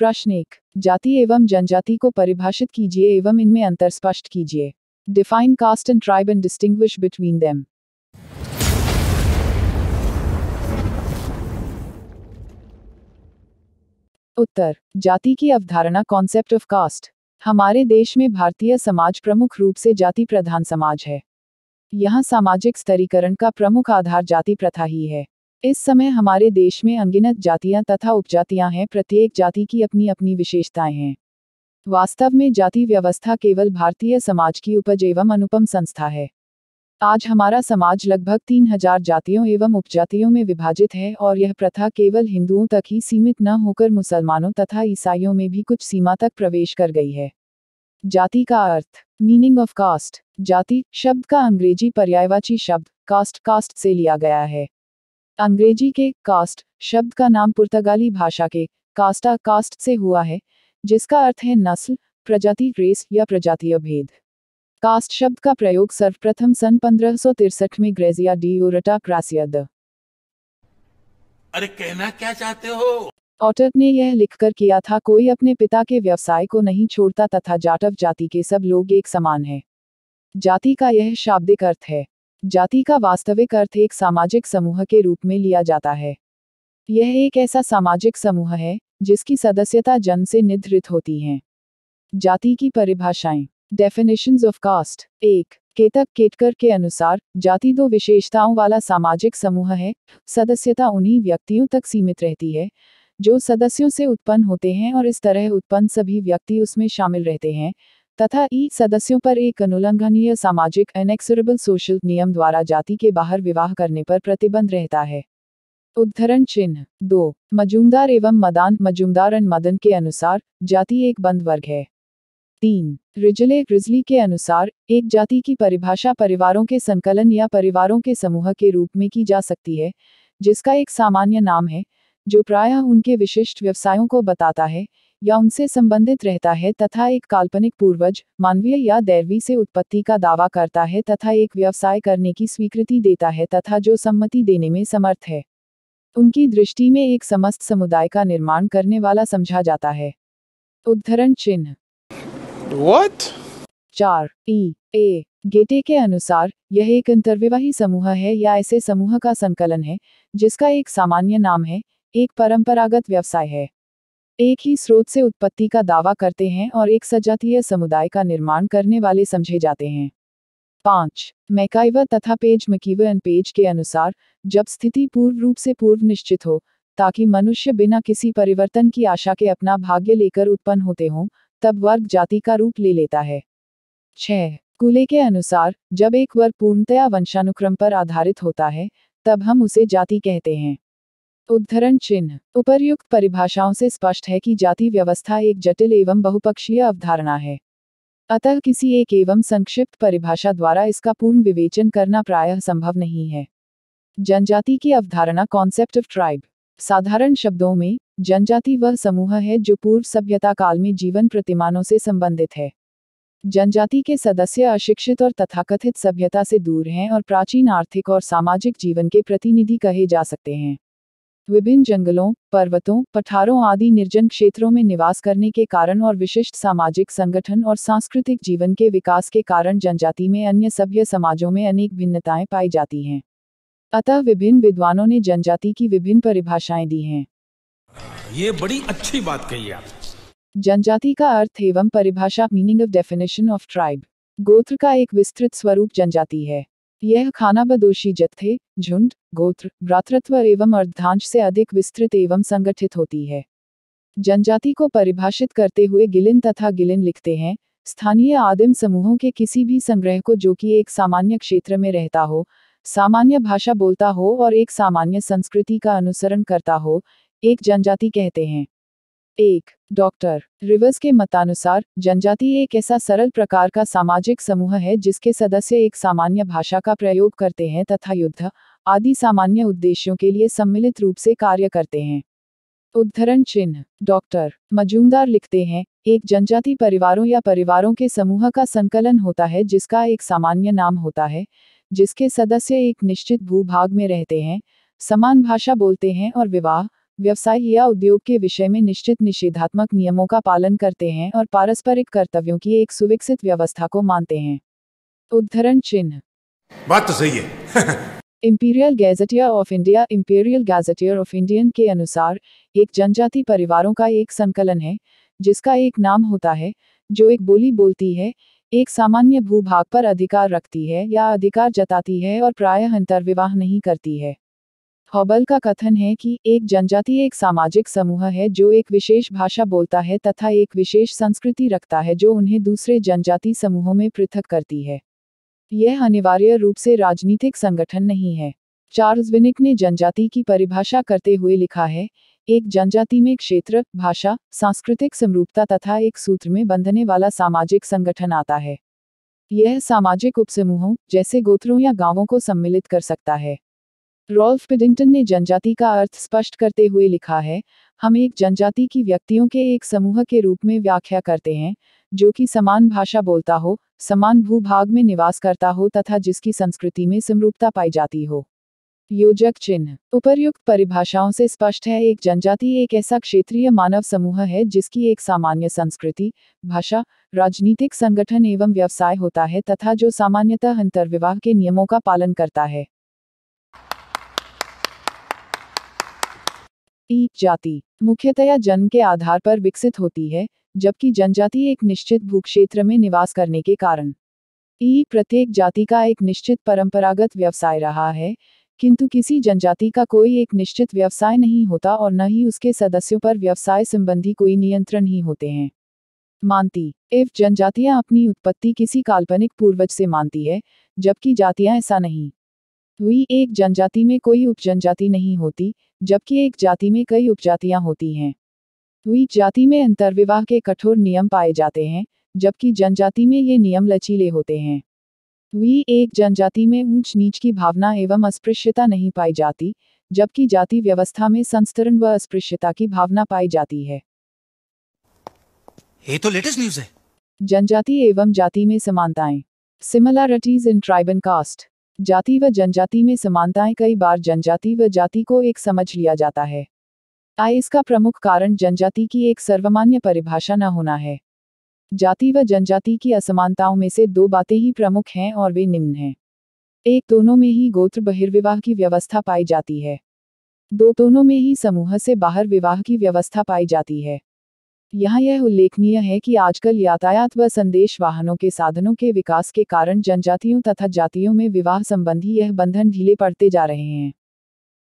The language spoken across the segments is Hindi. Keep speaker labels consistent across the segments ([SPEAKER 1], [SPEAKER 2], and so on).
[SPEAKER 1] प्रश्न 1। जाति एवं जनजाति को परिभाषित कीजिए एवं इनमें अंतर स्पष्ट कीजिए। Define caste and tribe and distinguish between them. उत्तर। जाति की अवधारणा कॉन्सेप्ट ऑफ कास्ट। हमारे देश में भारतीय समाज प्रमुख रूप से जाति प्रधान समाज है। यहाँ सामाजिक स्तरीकरण का प्रमुख आधार जाति प्रथा ही है। इस समय हमारे देश में अनगिनत जातियां तथा उपजातियां हैं, प्रत्येक जाति की अपनी अपनी विशेषताएं हैं। वास्तव में जाति व्यवस्था केवल भारतीय समाज की उपज एवं अनुपम संस्था है। आज हमारा समाज लगभग 3000 जातियों एवं उपजातियों में विभाजित है और यह प्रथा केवल हिंदुओं तक ही सीमित न होकर मुसलमानों तथा ईसाइयों में भी कुछ सीमा तक प्रवेश कर गई है। जाति का अर्थ। Meaning of cast. जाति शब्द का अंग्रेजी पर्यायवाची शब्द कास्ट से लिया गया है। अंग्रेजी के कास्ट शब्द का नाम पुर्तगाली भाषा के कास्ट से हुआ है, जिसका अर्थ है नस्ल, प्रजाति, रेस या प्रजातीय भेद। कास्ट शब्द का प्रयोग सर्वप्रथम सन 1563 में ग्रेजिया डी ओरटा ग्रासिया द
[SPEAKER 2] अरे कहना क्या चाहते हो?
[SPEAKER 1] ऑटर ने यह लिखकर किया था, कोई अपने पिता के व्यवसाय को नहीं छोड़ता तथा जाटव जाति के सब लोग एक समान है। जाति का यह शाब्दिक अर्थ है। जाति का वास्तविक अर्थ एक सामाजिक समूह के रूप में लिया जाता है। यह एक ऐसा सामाजिक समूह है जिसकी सदस्यता जन्म से निर्धारित होती है। जाति की परिभाषाएं। Definitions of caste. 1। केतक केटकर के अनुसार जाति दो विशेषताओं वाला सामाजिक समूह है। सदस्यता उन्हीं व्यक्तियों तक सीमित रहती है जो सदस्यों से उत्पन्न होते हैं और इस तरह उत्पन्न सभी व्यक्ति उसमें शामिल रहते हैं, तथा सदस्यों पर एक अनुल्लंघनीय सामाजिक इनेक्सरेबल सोशल नियम द्वारा जाति के बाहर विवाह करने पर प्रतिबंध रहता है। उद्धरण चिन्ह। 2। मजूमदार एवं मदान मजूमदार एंड मदन के अनुसार जाति एक बंद वर्ग है। 3। रिजले ग्रिजली के अनुसार एक जाति की परिभाषा परिवारों के संकलन या परिवारों के समूह के रूप में की जा सकती है, जिसका एक सामान्य नाम है जो प्रायः उनके विशिष्ट व्यवसायों को बताता है या उनसे संबंधित रहता है तथा एक काल्पनिक पूर्वज, मानवीय या दैवी से उत्पत्ति का दावा करता है तथा एक व्यवसाय करने की स्वीकृति देता है तथा जो सम्मति देने में समर्थ है। उनकी दृष्टि में एक समस्त समुदाय का निर्माण करने वाला समझा जाता है। उद्धरण चिन्ह।
[SPEAKER 2] What?
[SPEAKER 1] 4। ए गेटे के अनुसार यह एक अंतर्विवाही समूह है या ऐसे समूह का संकलन है जिसका एक सामान्य नाम है, एक परंपरागत व्यवसाय है, एक ही स्रोत से उत्पत्ति का दावा करते हैं और एक सजातीय समुदाय का निर्माण करने वाले समझे जाते हैं। 5। मैकाइवर तथा पेज मकीवर एंड पेज के अनुसार जब स्थिति पूर्व रूप से पूर्व निश्चित हो ताकि मनुष्य बिना किसी परिवर्तन की आशा के अपना भाग्य लेकर उत्पन्न होते हों, तब वर्ग जाति का रूप ले लेता है। 6। कुले के अनुसार जब एक वर्ग पूर्णतया वंशानुक्रम पर आधारित होता है तब हम उसे जाति कहते हैं। उद्धरण चिन्ह। उपर्युक्त परिभाषाओं से स्पष्ट है कि जाति व्यवस्था एक जटिल एवं बहुपक्षीय अवधारणा है, अतः किसी एक एवं संक्षिप्त परिभाषा द्वारा इसका पूर्ण विवेचन करना प्रायः संभव नहीं है। जनजाति की अवधारणा कॉन्सेप्ट ऑफ ट्राइब। साधारण शब्दों में जनजाति वह समूह है जो पूर्व सभ्यता काल में जीवन प्रतिमानों से संबंधित है। जनजाति के सदस्य अशिक्षित और तथाकथित सभ्यता से दूर हैं और प्राचीन आर्थिक और सामाजिक जीवन के प्रतिनिधि कहे जा सकते हैं। विभिन्न जंगलों, पर्वतों, पठारों आदि निर्जन क्षेत्रों में निवास करने के कारण और विशिष्ट सामाजिक संगठन और सांस्कृतिक जीवन के विकास के कारण जनजाति में अन्य सभ्य समाजों में अनेक भिन्नताएं पाई जाती हैं। अतः विभिन्न विद्वानों ने जनजाति की विभिन्न परिभाषाएं दी हैं।
[SPEAKER 2] ये बड़ी अच्छी बात कही आप।
[SPEAKER 1] जनजाति का अर्थ एवं परिभाषा। Meaning of definition of tribe. गोत्र का एक विस्तृत स्वरूप जनजाति है। यह खानाबदोशी जत्थे, झुंड, गोत्र, भ्रातृत्व एवं अर्धांश से अधिक विस्तृत एवं संगठित होती है। जनजाति को परिभाषित करते हुए गिलिन तथा गिलिन लिखते हैं, स्थानीय आदिम समूहों के किसी भी संग्रह को जो कि एक सामान्य क्षेत्र में रहता हो, सामान्य भाषा बोलता हो और एक सामान्य संस्कृति का अनुसरण करता हो, एक जनजाति कहते हैं। 1। डॉक्टर रिवर्स के मतानुसार जनजाति एक ऐसा सरल प्रकार का सामाजिक समूह है जिसके सदस्य एक सामान्य भाषा का प्रयोग करते हैं तथा युद्ध आदि सामान्य उद्देश्यों के लिए सम्मिलित रूप से कार्य करते हैं। उद्धरण चिन्ह। डॉक्टर मजूमदार लिखते हैं, एक जनजाति परिवारों या परिवारों के समूह का संकलन होता है जिसका एक सामान्य नाम होता है, जिसके सदस्य एक निश्चित भूभाग में रहते हैं, समान भाषा बोलते हैं और विवाह, व्यवसाय या उद्योग के विषय में निश्चित निषेधात्मक नियमों का पालन करते हैं और पारस्परिक कर्तव्यों की एक सुविकसित व्यवस्था को मानते हैं। उद्धरण चिन्ह।
[SPEAKER 2] बात तो सही है।
[SPEAKER 1] Imperial gazetteer of India imperial gazetteer of Indian के अनुसार एक जनजाति परिवारों का एक संकलन है जिसका एक नाम होता है, जो एक बोली बोलती है, एक सामान्य भूभाग पर अधिकार रखती है या अधिकार जताती है और प्रायः अंतर्विवाह नहीं करती है। हॉबल का कथन है कि एक जनजाति एक सामाजिक समूह है जो एक विशेष भाषा बोलता है तथा एक विशेष संस्कृति रखता है जो उन्हें दूसरे जनजाति समूहों में पृथक करती है। यह अनिवार्य रूप से राजनीतिक संगठन नहीं है। चार्ल्स विनिक ने जनजाति की परिभाषा करते हुए लिखा है, एक जनजाति में क्षेत्र, भाषा, सांस्कृतिक समरूपता तथा एक सूत्र में बंधने वाला सामाजिक संगठन आता है। यह सामाजिक उपसमूहों, जैसे गोत्रों या गांवों को सम्मिलित कर सकता है। रॉल्फ पिडिंगटन ने जनजाति का अर्थ स्पष्ट करते हुए लिखा है, हम एक जनजाति की व्यक्तियों के एक समूह के रूप में व्याख्या करते हैं, जो कि समान भाषा बोलता हो, समान भूभाग में निवास करता हो तथा जिसकी संस्कृति में समरूपता पाई जाती हो। योजक चिन्ह। उपर्युक्त परिभाषाओं से स्पष्ट है, एक जनजाति एक ऐसा क्षेत्रीय मानव समूह है जिसकी एक सामान्य संस्कृति, भाषा, राजनीतिक संगठन एवं व्यवसाय होता है तथा जो सामान्यतः अंतर्विवाह के नियमों का पालन करता है। जाति मुख्यतया जन्म के आधार पर विकसित होती है, जबकि जनजाति एक निश्चित भूक्षेत्र में निवास करने के कारण। प्रत्येक जाति का एक निश्चित परंपरागत व्यवसाय रहा है, किंतु किसी जनजाति का कोई एक निश्चित व्यवसाय नहीं होता और न ही उसके सदस्यों पर व्यवसाय संबंधी कोई नियंत्रण ही होते हैं। मानती जनजातियां अपनी उत्पत्ति किसी काल्पनिक पूर्वज से मानती है, जबकि जातियां ऐसा नहीं। एक जनजाति में कोई उपजनजाति नहीं होती, जबकि एक जाति में कई उपजातियां होती हैं। जाति में अंतर्विवाह के कठोर नियम पाए जाते हैं, जबकि जनजाति में ये नियम लचीले होते हैं। एक जनजाति में ऊंच नीच की भावना एवं अस्पृश्यता नहीं पाई जाती, जबकि जाति व्यवस्था में संस्तरण व अस्पृश्यता की भावना पाई जाती है।
[SPEAKER 2] ये तो लेटेस्ट न्यूज़ है।
[SPEAKER 1] जनजाति एवं जाति में समानताएं। Similarities in tribe and caste. जाति व जनजाति में समानताएं। कई बार जनजाति व जाति को एक समझ लिया जाता है। इसका प्रमुख कारण जनजाति की एक सर्वमान्य परिभाषा न होना है। जाति व जनजाति की असमानताओं में से दो बातें ही प्रमुख हैं और वे निम्न हैं। एक, दोनों में ही गोत्र बहिर्विवाह की व्यवस्था पाई जाती है। दो, दोनों में ही समूह से बाहर विवाह की व्यवस्था पाई जाती है। यहाँ यह उल्लेखनीय है कि आजकल यातायात व संदेश वाहनों के साधनों के विकास के कारण जनजातियों तथा जातियों में विवाह संबंधी यह बंधन ढीले पड़ते जा रहे हैं।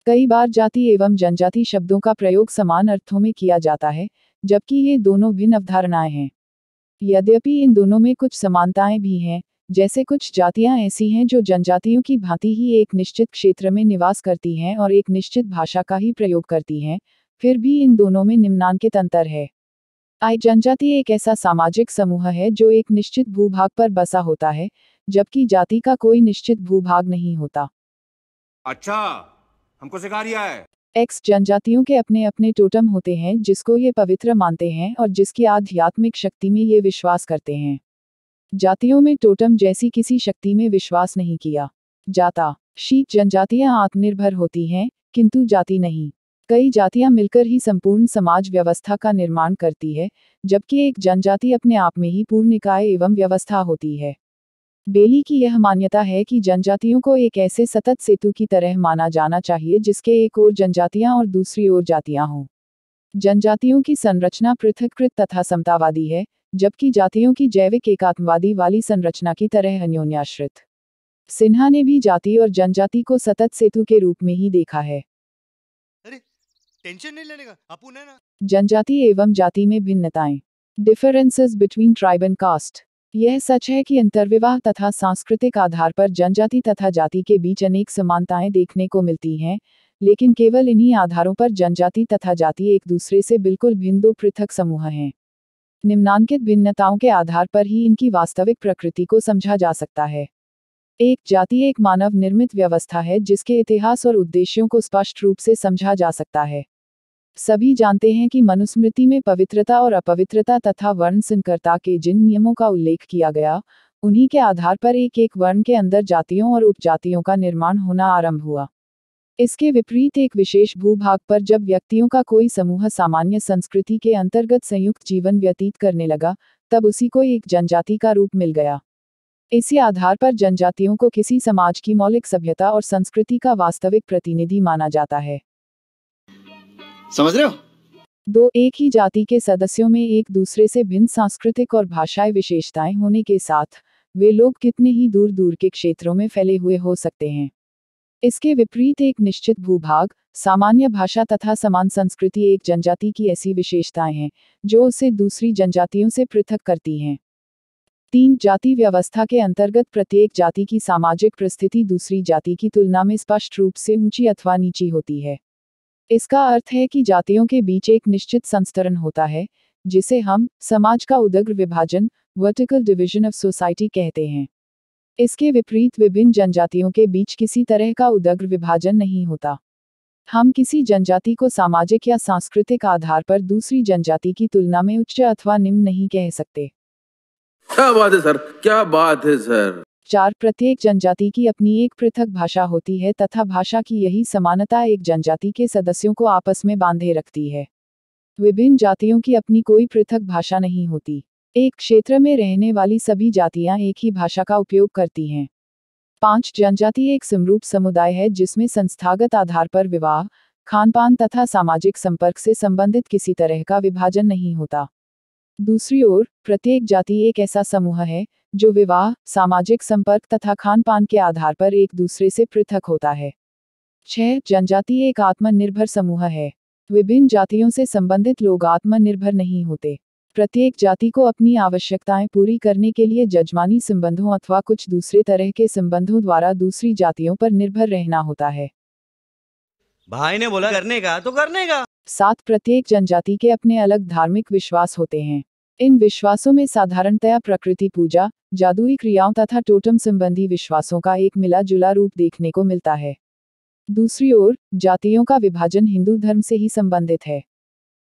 [SPEAKER 1] कई बार जाति एवं जनजाति शब्दों का प्रयोग समान अर्थों में किया जाता है, जबकि ये दोनों भिन्न अवधारणाएं हैं। यद्यपि इन दोनों में कुछ समानताएं भी हैं, जैसे कुछ जातियां ऐसी हैं जो जनजातियों की भांति ही एक निश्चित क्षेत्र में निवास करती हैं और एक निश्चित भाषा का ही प्रयोग करती हैं, फिर भी इन दोनों में निम्नांकित अंतर है। जनजाति एक ऐसा सामाजिक समूह है जो एक निश्चित भूभाग पर बसा होता है, जबकि जाति का कोई निश्चित भूभाग नहीं होता।
[SPEAKER 2] अच्छा, हमको सिखा रिया है।
[SPEAKER 1] जनजातियों के अपने अपने टोटम होते हैं जिसको ये पवित्र मानते हैं और जिसकी आध्यात्मिक शक्ति में ये विश्वास करते हैं। जातियों में टोटम जैसी किसी शक्ति में विश्वास नहीं किया जाता। जनजातियां आत्मनिर्भर होती हैं, किंतु जाति नहीं। कई जातियां मिलकर ही संपूर्ण समाज व्यवस्था का निर्माण करती है, जबकि एक जनजाति अपने आप में ही पूर्ण इकाई एवं व्यवस्था होती है। बेली की यह मान्यता है कि जनजातियों को एक ऐसे सतत सेतु की तरह माना जाना चाहिए जिसके एक ओर जनजातियां और दूसरी ओर जातियां हों। जनजातियों की संरचना पृथक्कृत तथा समतावादी है, जबकि जातियों की जैविक एकात्मवादी वाली संरचना की तरह अन्योन्याश्रित। सिन्हा ने भी जाति और जनजाति को सतत सेतु के रूप में ही देखा है।
[SPEAKER 3] अरे टेंशन नहीं लेने का, अपुन है ना।
[SPEAKER 1] जनजाति एवं जाति में भिन्नताएं। Differences between tribe and caste. यह सच है कि अंतर्विवाह तथा सांस्कृतिक आधार पर जनजाति तथा जाति के बीच अनेक समानताएं देखने को मिलती हैं, लेकिन केवल इन्हीं आधारों पर जनजाति तथा जाति एक दूसरे से बिल्कुल भिन्न दो पृथक समूह हैं। निम्नांकित भिन्नताओं के आधार पर ही इनकी वास्तविक प्रकृति को समझा जा सकता है। जाति एक मानव निर्मित व्यवस्था है जिसके इतिहास और उद्देश्यों को स्पष्ट रूप से समझा जा सकता है। सभी जानते हैं कि मनुस्मृति में पवित्रता और अपवित्रता तथा वर्ण संकरता के जिन नियमों का उल्लेख किया गया, उन्हीं के आधार पर एक एक वर्ण के अंदर जातियों और उपजातियों का निर्माण होना आरंभ हुआ। इसके विपरीत एक विशेष भूभाग पर जब व्यक्तियों का कोई समूह सामान्य संस्कृति के अंतर्गत संयुक्त जीवन व्यतीत करने लगा, तब उसी को एक जनजाति का रूप मिल गया। इसी आधार पर जनजातियों को किसी समाज की मौलिक सभ्यता और संस्कृति का वास्तविक प्रतिनिधि माना जाता है।
[SPEAKER 4] समझ रहे हो?
[SPEAKER 1] दो एक ही जाति के सदस्यों में एक दूसरे से भिन्न सांस्कृतिक और भाषाई विशेषताएं होने के साथ वे लोग कितने ही दूर दूर के क्षेत्रों में फैले हुए हो सकते हैं। इसके विपरीत एक निश्चित भूभाग, सामान्य भाषा तथा समान संस्कृति एक जनजाति की ऐसी विशेषताएं हैं जो उसे दूसरी जनजातियों से पृथक करती हैं। 3 जाति व्यवस्था के अंतर्गत प्रत्येक जाति की सामाजिक परिस्थिति दूसरी जाति की तुलना में स्पष्ट रूप से ऊंची अथवा नीची होती है। इसका अर्थ है कि जातियों के बीच एक निश्चित संस्तरण होता है, जिसे हम समाज का उदग्र विभाजन, वर्टिकल डिवीजन ऑफ सोसाइटी कहते हैं। इसके विपरीत विभिन्न जनजातियों के बीच किसी तरह का उदग्र विभाजन नहीं होता। हम किसी जनजाति को सामाजिक या सांस्कृतिक आधार पर दूसरी जनजाति की तुलना में उच्च अथवा निम्न नहीं कह सकते।
[SPEAKER 5] क्या बात है सर, क्या बात है सर।
[SPEAKER 1] 4 प्रत्येक जनजाति की अपनी एक पृथक भाषा होती है तथा भाषा की यही समानता एक जनजाति के सदस्यों को आपस में बांधे रखती है। विभिन्न जातियों की अपनी कोई पृथक भाषा नहीं होती। एक क्षेत्र में रहने वाली सभी जातियां एक ही भाषा का उपयोग करती हैं। 5 जनजाति एक समरूप समुदाय है जिसमें संस्थागत आधार पर विवाह, खानपान तथा सामाजिक संपर्क से संबंधित किसी तरह का विभाजन नहीं होता। दूसरी ओर, प्रत्येक जाति एक ऐसा समूह है जो विवाह, सामाजिक संपर्क तथा खानपान के आधार पर एक दूसरे से पृथक होता है। 6 जनजाति एक आत्मनिर्भर समूह है। विभिन्न जातियों से संबंधित लोग आत्मनिर्भर नहीं होते। प्रत्येक जाति को अपनी आवश्यकताएं पूरी करने के लिए जजमानी संबंधों अथवा कुछ दूसरे तरह के संबंधों द्वारा दूसरी जातियों पर निर्भर रहना होता है।
[SPEAKER 3] भाई ने बोला करने का तो करने का।
[SPEAKER 1] 7 प्रत्येक जनजाति के अपने अलग धार्मिक विश्वास होते हैं। इन विश्वासों में साधारणतया प्रकृति पूजा, जादुई क्रियाओं तथा टोटम संबंधी विश्वासों का एक मिला जुला रूप देखने को मिलता है। दूसरी ओर, जातियों का विभाजन हिंदू धर्म से ही संबंधित है।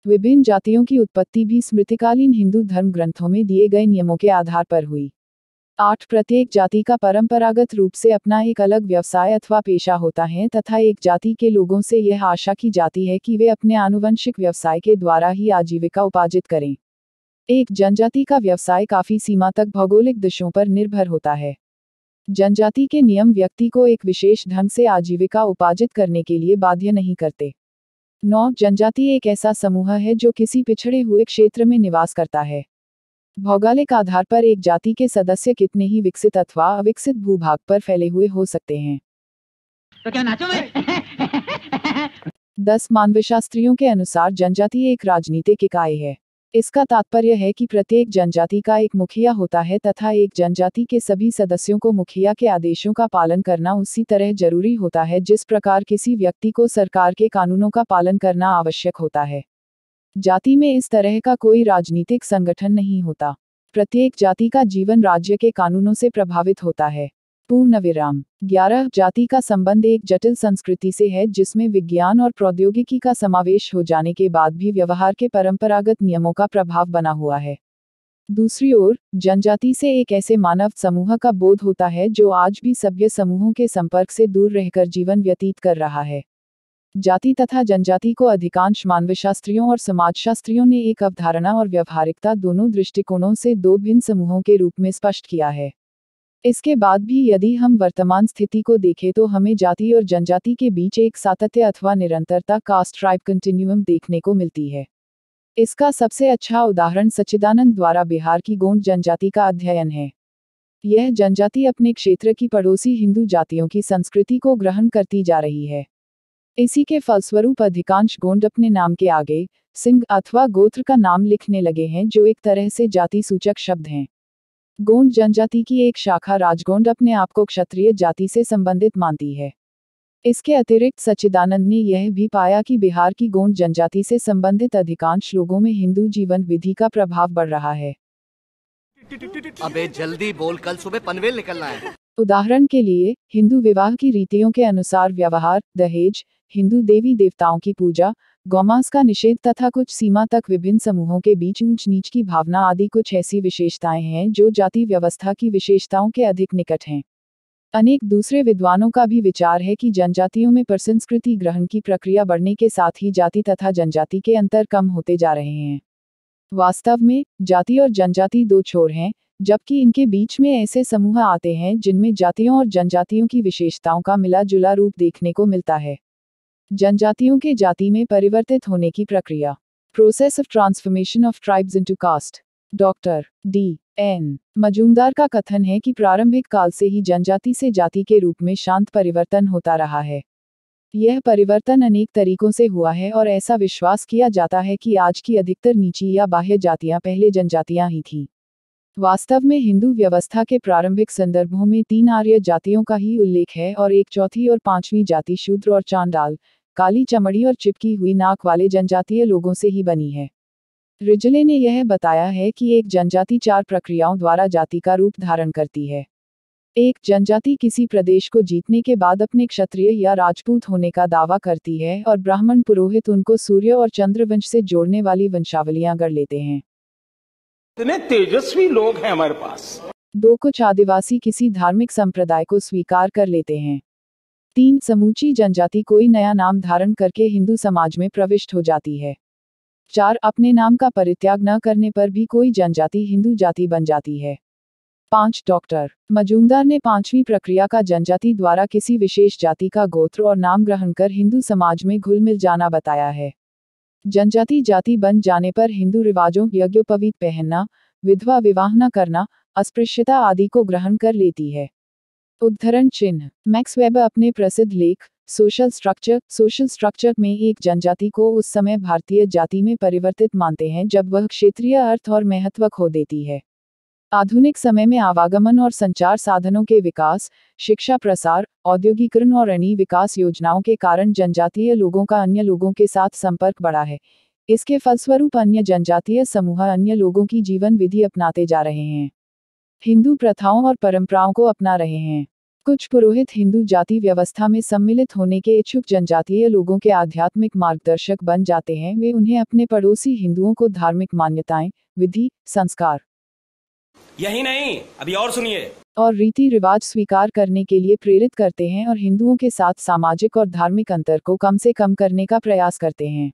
[SPEAKER 1] विभिन्न जातियों की उत्पत्ति भी स्मृतिकालीन हिंदू धर्म ग्रंथों में दिए गए नियमों के आधार पर हुई। 8 प्रत्येक जाति का परंपरागत रूप से अपना एक अलग व्यवसाय अथवा पेशा होता है तथा एक जाति के लोगों से यह आशा की जाती है कि वे अपने आनुवंशिक व्यवसाय के द्वारा ही आजीविका उपार्जित करें। एक जनजाति का व्यवसाय काफी सीमा तक भौगोलिक दिशाओं पर निर्भर होता है। जनजाति के नियम व्यक्ति को एक विशेष ढंग से आजीविका उपार्जित करने के लिए बाध्य नहीं करते। 9 जनजाति एक ऐसा समूह है जो किसी पिछड़े हुए क्षेत्र में निवास करता है। भौगोलिक आधार पर एक जाति के सदस्य कितने ही विकसित अथवा अविकसित भूभाग पर फैले हुए हो सकते हैं।
[SPEAKER 6] तो क्या नाचो मैं?
[SPEAKER 1] 10 मानवशास्त्रियों के अनुसार जनजाति एक राजनीतिक इकाई है। इसका तात्पर्य है कि प्रत्येक जनजाति का एक मुखिया होता है तथा एक जनजाति के सभी सदस्यों को मुखिया के आदेशों का पालन करना उसी तरह जरूरी होता है जिस प्रकार किसी व्यक्ति को सरकार के कानूनों का पालन करना आवश्यक होता है। जाति में इस तरह का कोई राजनीतिक संगठन नहीं होता। प्रत्येक जाति का जीवन राज्य के कानूनों से प्रभावित होता है। पूर्ण विराम। 11 जाति का संबंध एक जटिल संस्कृति से है जिसमें विज्ञान और प्रौद्योगिकी का समावेश हो जाने के बाद भी व्यवहार के परंपरागत नियमों का प्रभाव बना हुआ है। दूसरी ओर, जनजाति से एक ऐसे मानव समूह का बोध होता है जो आज भी सभ्य समूहों के संपर्क से दूर रहकर जीवन व्यतीत कर रहा है। जाति तथा जनजाति को अधिकांश मानवशास्त्रियों और समाजशास्त्रियों ने एक अवधारणा और व्यवहारिकता दोनों दृष्टिकोणों से 2 भिन्न समूहों के रूप में स्पष्ट किया है। इसके बाद भी यदि हम वर्तमान स्थिति को देखें तो हमें जाति और जनजाति के बीच एक सातत्य अथवा निरंतरता कास्ट ट्राइब कंटिन्यूम देखने को मिलती है। इसका सबसे अच्छा उदाहरण सच्चिदानंद द्वारा बिहार की गोंड जनजाति का अध्ययन है। यह जनजाति अपने क्षेत्र की पड़ोसी हिंदू जातियों की संस्कृति को ग्रहण करती जा रही है। इसी के फलस्वरूप अधिकांश गोंड अपने नाम के आगे सिंह अथवा गोत्र का नाम लिखने लगे हैं जो एक तरह से जाति सूचक शब्द हैं। गोंड जनजाति की एक शाखा राजगोंड अपने आप को क्षत्रिय जाति से संबंधित मानती है। इसके अतिरिक्त सच्चिदानंद ने यह भी पाया कि बिहार की गोंड जनजाति से संबंधित अधिकांश लोगों में हिंदू जीवन विधि का प्रभाव बढ़ रहा है।
[SPEAKER 3] अबे जल्दी बोल, कल सुबह पनवेल निकलना है।
[SPEAKER 1] उदाहरण के लिए, हिंदू विवाह की रीतियों के अनुसार व्यवहार, दहेज, हिंदू देवी देवताओं की पूजा, गौमांस का निषेध तथा कुछ सीमा तक विभिन्न समूहों के बीच ऊंच नीच की भावना आदि कुछ ऐसी विशेषताएं हैं जो जाति व्यवस्था की विशेषताओं के अधिक निकट हैं। अनेक दूसरे विद्वानों का भी विचार है कि जनजातियों में प्रसंस्कृति ग्रहण की प्रक्रिया बढ़ने के साथ ही जाति तथा जनजाति के अंतर कम होते जा रहे हैं। वास्तव में जाति और जनजाति दो छोर हैं, जबकि इनके बीच में ऐसे समूह आते हैं जिनमें जातियों और जनजातियों की विशेषताओं का मिला जुला रूप देखने को मिलता है। जनजातियों के जाति में परिवर्तित होने की प्रक्रिया, process of transformation of tribes into caste. Doctor D.N. Majumdar का कथन है कि प्रारंभिक काल से ही जनजाति से जाति के रूप में शांत परिवर्तन होता रहा है। यह परिवर्तन अनेक तरीकों से हुआ है और ऐसा विश्वास किया जाता है कि आज की अधिकतर नीची या बाह्य जातियां पहले जनजातियां ही थीं। वास्तव में हिंदू व्यवस्था के प्रारंभिक संदर्भों में 3 आर्य जातियों का ही उल्लेख है और एक चौथी और 5वीं जाति शूद्र और चांडाल, काली चमड़ी और चिपकी हुई नाक वाले जनजातीय लोगों से ही बनी है। रिजले ने यह बताया है कि एक जनजाति 4 प्रक्रियाओं द्वारा जाति का रूप धारण करती है। एक जनजाति किसी प्रदेश को जीतने के बाद अपने क्षत्रिय या राजपूत होने का दावा करती है और ब्राह्मण पुरोहित उनको सूर्य और चंद्रवंश से जोड़ने वाली वंशावलियां गढ़ लेते हैं।
[SPEAKER 7] इतने तेजस्वी लोग हैं हमारे पास।
[SPEAKER 1] 2 कुछ आदिवासी किसी धार्मिक संप्रदाय को स्वीकार कर लेते हैं। 3 समूची जनजाति कोई नया नाम धारण करके हिंदू समाज में प्रविष्ट हो जाती है। 4 अपने नाम का परित्याग न करने पर भी कोई जनजाति हिंदू जाति बन जाती है। 5 डॉक्टर मजूमदार ने 5वीं प्रक्रिया का जनजाति द्वारा किसी विशेष जाति का गोत्र और नाम ग्रहण कर हिंदू समाज में घुल मिल जाना बताया है। जनजाति जाति बन जाने पर हिंदू रिवाजों यज्ञोपवीत पहनना, विधवा विवाह न करना, अस्पृश्यता आदि को ग्रहण कर लेती है। उद्धरण चिन्ह मैक्स वेबर अपने प्रसिद्ध लेख सोशल स्ट्रक्चर में एक जनजाति को उस समय भारतीय जाति में परिवर्तित मानते हैं जब वह क्षेत्रीय अर्थ और महत्व खो देती है। आधुनिक समय में आवागमन और संचार साधनों के विकास, शिक्षा प्रसार, औद्योगिकरण और अन्य विकास योजनाओं के कारण जनजातीय लोगों का अन्य लोगों के साथ संपर्क बढ़ा है। इसके फलस्वरूप अन्य जनजातीय समूह अन्य लोगों की जीवन विधि अपनाते जा रहे हैं, हिंदू प्रथाओं और परंपराओं को अपना रहे हैं। कुछ पुरोहित हिंदू जाति व्यवस्था में सम्मिलित होने के इच्छुक जनजातीय लोगों के आध्यात्मिक मार्गदर्शक बन जाते हैं। वे उन्हें अपने पड़ोसी हिंदुओं को धार्मिक मान्यताएं, विधि, संस्कार,
[SPEAKER 8] यही नहीं, अभी और सुनिए,
[SPEAKER 1] और रीति रिवाज स्वीकार करने के लिए प्रेरित करते हैं और हिंदुओं के साथ सामाजिक और धार्मिक अंतर को कम से कम करने का प्रयास करते हैं।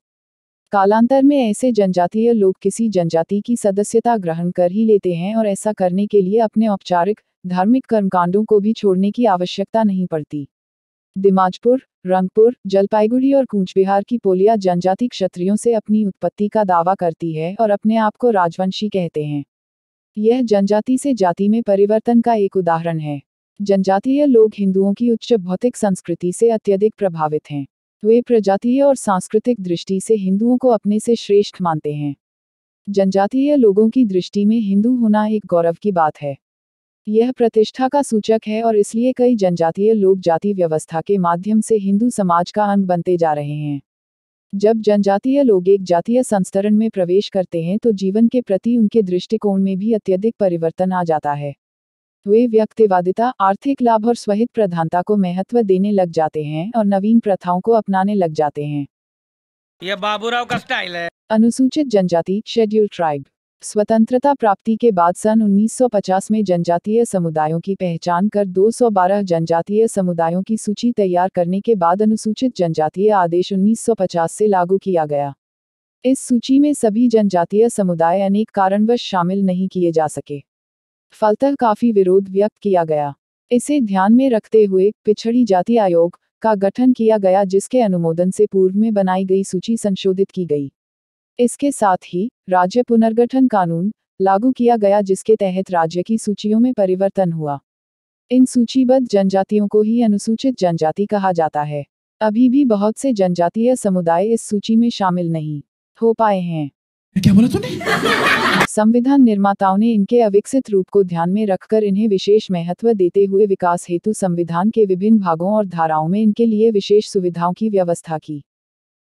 [SPEAKER 1] कालांतर में ऐसे जनजातीय लोग किसी जनजाति की सदस्यता ग्रहण कर ही लेते हैं और ऐसा करने के लिए अपने औपचारिक धार्मिक कर्मकांडों को भी छोड़ने की आवश्यकता नहीं पड़ती। दिमाजपुर, रंगपुर, जलपाईगुड़ी और कूचबिहार की पोलिया जनजाति क्षत्रियों से अपनी उत्पत्ति का दावा करती है और अपने आप को राजवंशी कहते हैं। यह जनजाति से जाति में परिवर्तन का एक उदाहरण है। जनजातीय लोग हिंदुओं की उच्च भौतिक संस्कृति से अत्यधिक प्रभावित हैं। वे प्रजातीय और सांस्कृतिक दृष्टि से हिंदुओं को अपने से श्रेष्ठ मानते हैं। जनजातीय लोगों की दृष्टि में हिंदू होना एक गौरव की बात है। यह प्रतिष्ठा का सूचक है और इसलिए कई जनजातीय लोग जाति व्यवस्था के माध्यम से हिंदू समाज का अंग बनते जा रहे हैं। जब जनजातीय लोग एक जातीय संस्तरण में प्रवेश करते हैं तो जीवन के प्रति उनके दृष्टिकोण में भी अत्यधिक परिवर्तन आ जाता है। वे व्यक्तिवादिता, आर्थिक लाभ और स्वहित प्रधानता को महत्व देने लग जाते हैं और नवीन प्रथाओं को अपनाने लग जाते हैं।
[SPEAKER 8] यह बाबूराव का स्टाइल है।
[SPEAKER 1] अनुसूचित जनजाति, शेड्यूल्ड ट्राइब। स्वतंत्रता प्राप्ति के बाद सन 1950 में जनजातीय समुदायों की पहचान कर 212 जनजातीय समुदायों की सूची तैयार करने के बाद अनुसूचित जनजातीय आदेश 1950 से लागू किया गया। इस सूची में सभी जनजातीय समुदाय अनेक कारणवश शामिल नहीं किए जा सके। फलतः काफी विरोध व्यक्त किया गया। इसे ध्यान में रखते हुए पिछड़ी जाति आयोग का गठन किया गया, जिसके अनुमोदन से पूर्व में बनाई गई सूची संशोधित की गई। इसके साथ ही राज्य पुनर्गठन कानून लागू किया गया, जिसके तहत राज्य की सूचियों में परिवर्तन हुआ। इन सूचीबद्ध जनजातियों को ही अनुसूचित जनजाति कहा जाता है। अभी भी बहुत से जनजातीय समुदाय इस सूची में शामिल नहीं हो पाए हैं।
[SPEAKER 9] क्या बोला तूने?
[SPEAKER 1] संविधान निर्माताओं ने इनके अविकसित रूप को ध्यान में रखकर इन्हें विशेष महत्व देते हुए विकास हेतु संविधान के विभिन्न भागों और धाराओं में इनके लिए विशेष सुविधाओं की व्यवस्था की।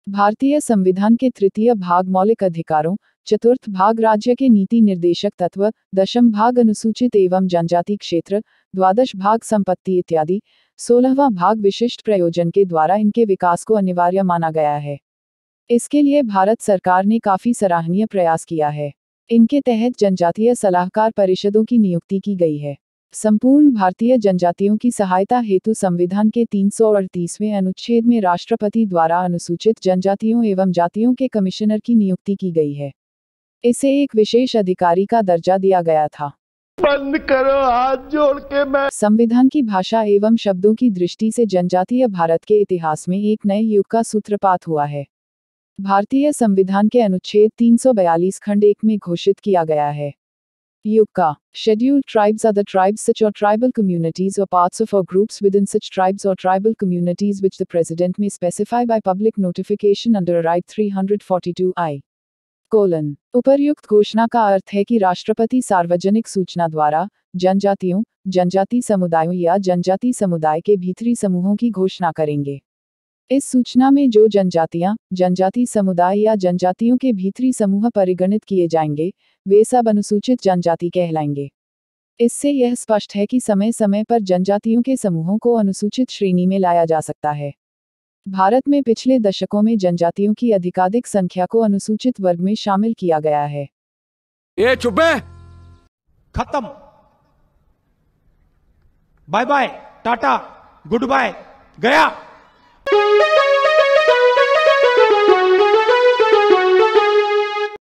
[SPEAKER 1] भारतीय संविधान के 3 भाग मौलिक अधिकारों, 4 भाग राज्य के नीति निर्देशक तत्व, 10 भाग अनुसूचित एवं जनजाति क्षेत्र, 12 भाग संपत्ति इत्यादि, 16वां भाग विशिष्ट प्रयोजन के द्वारा इनके विकास को अनिवार्य माना गया है। इसके लिए भारत सरकार ने काफी सराहनीय प्रयास किया है। इनके तहत जनजातीय सलाहकार परिषदों की नियुक्ति की गई है। संपूर्ण भारतीय जनजातियों की सहायता हेतु संविधान के 338वें अनुच्छेद में राष्ट्रपति द्वारा अनुसूचित जनजातियों एवं जातियों के कमिश्नर की नियुक्ति की गई है। इसे एक विशेष अधिकारी का दर्जा दिया गया था।
[SPEAKER 7] बंद करो, हाथ जोड़ के मैं।
[SPEAKER 1] संविधान की भाषा एवं शब्दों की दृष्टि से जनजातीय भारत के इतिहास में एक नए युग का सूत्रपात हुआ है। भारतीय संविधान के अनुच्छेद 342 खंड 1 में घोषित किया गया है। युग का Scheduled tribes are the tribes such or tribal communities or parts of or groups within such tribes or tribal communities which the President may specify by public notification under Right 342I. उपर्युक्त घोषणा का अर्थ है कि राष्ट्रपति सार्वजनिक सूचना द्वारा जनजातियों, जनजाति समुदायों या जनजाति समुदाय के भीतरी समूहों की घोषणा करेंगे। इस सूचना में जो जनजातियां, जनजाति समुदाय या जनजातियों के भीतरी समूह परिगणित किए जाएंगे, वे सब अनुसूचित जनजाति कहलाएंगे। इससे यह स्पष्ट है कि समय समय पर जनजातियों के समूहों को अनुसूचित श्रेणी में लाया जा सकता है। भारत में पिछले दशकों में जनजातियों की अधिकाधिक संख्या को अनुसूचित वर्ग में शामिल किया गया है।
[SPEAKER 5] ये चुप है।
[SPEAKER 7] खत्म। Bye bye, tata, good bye, गया।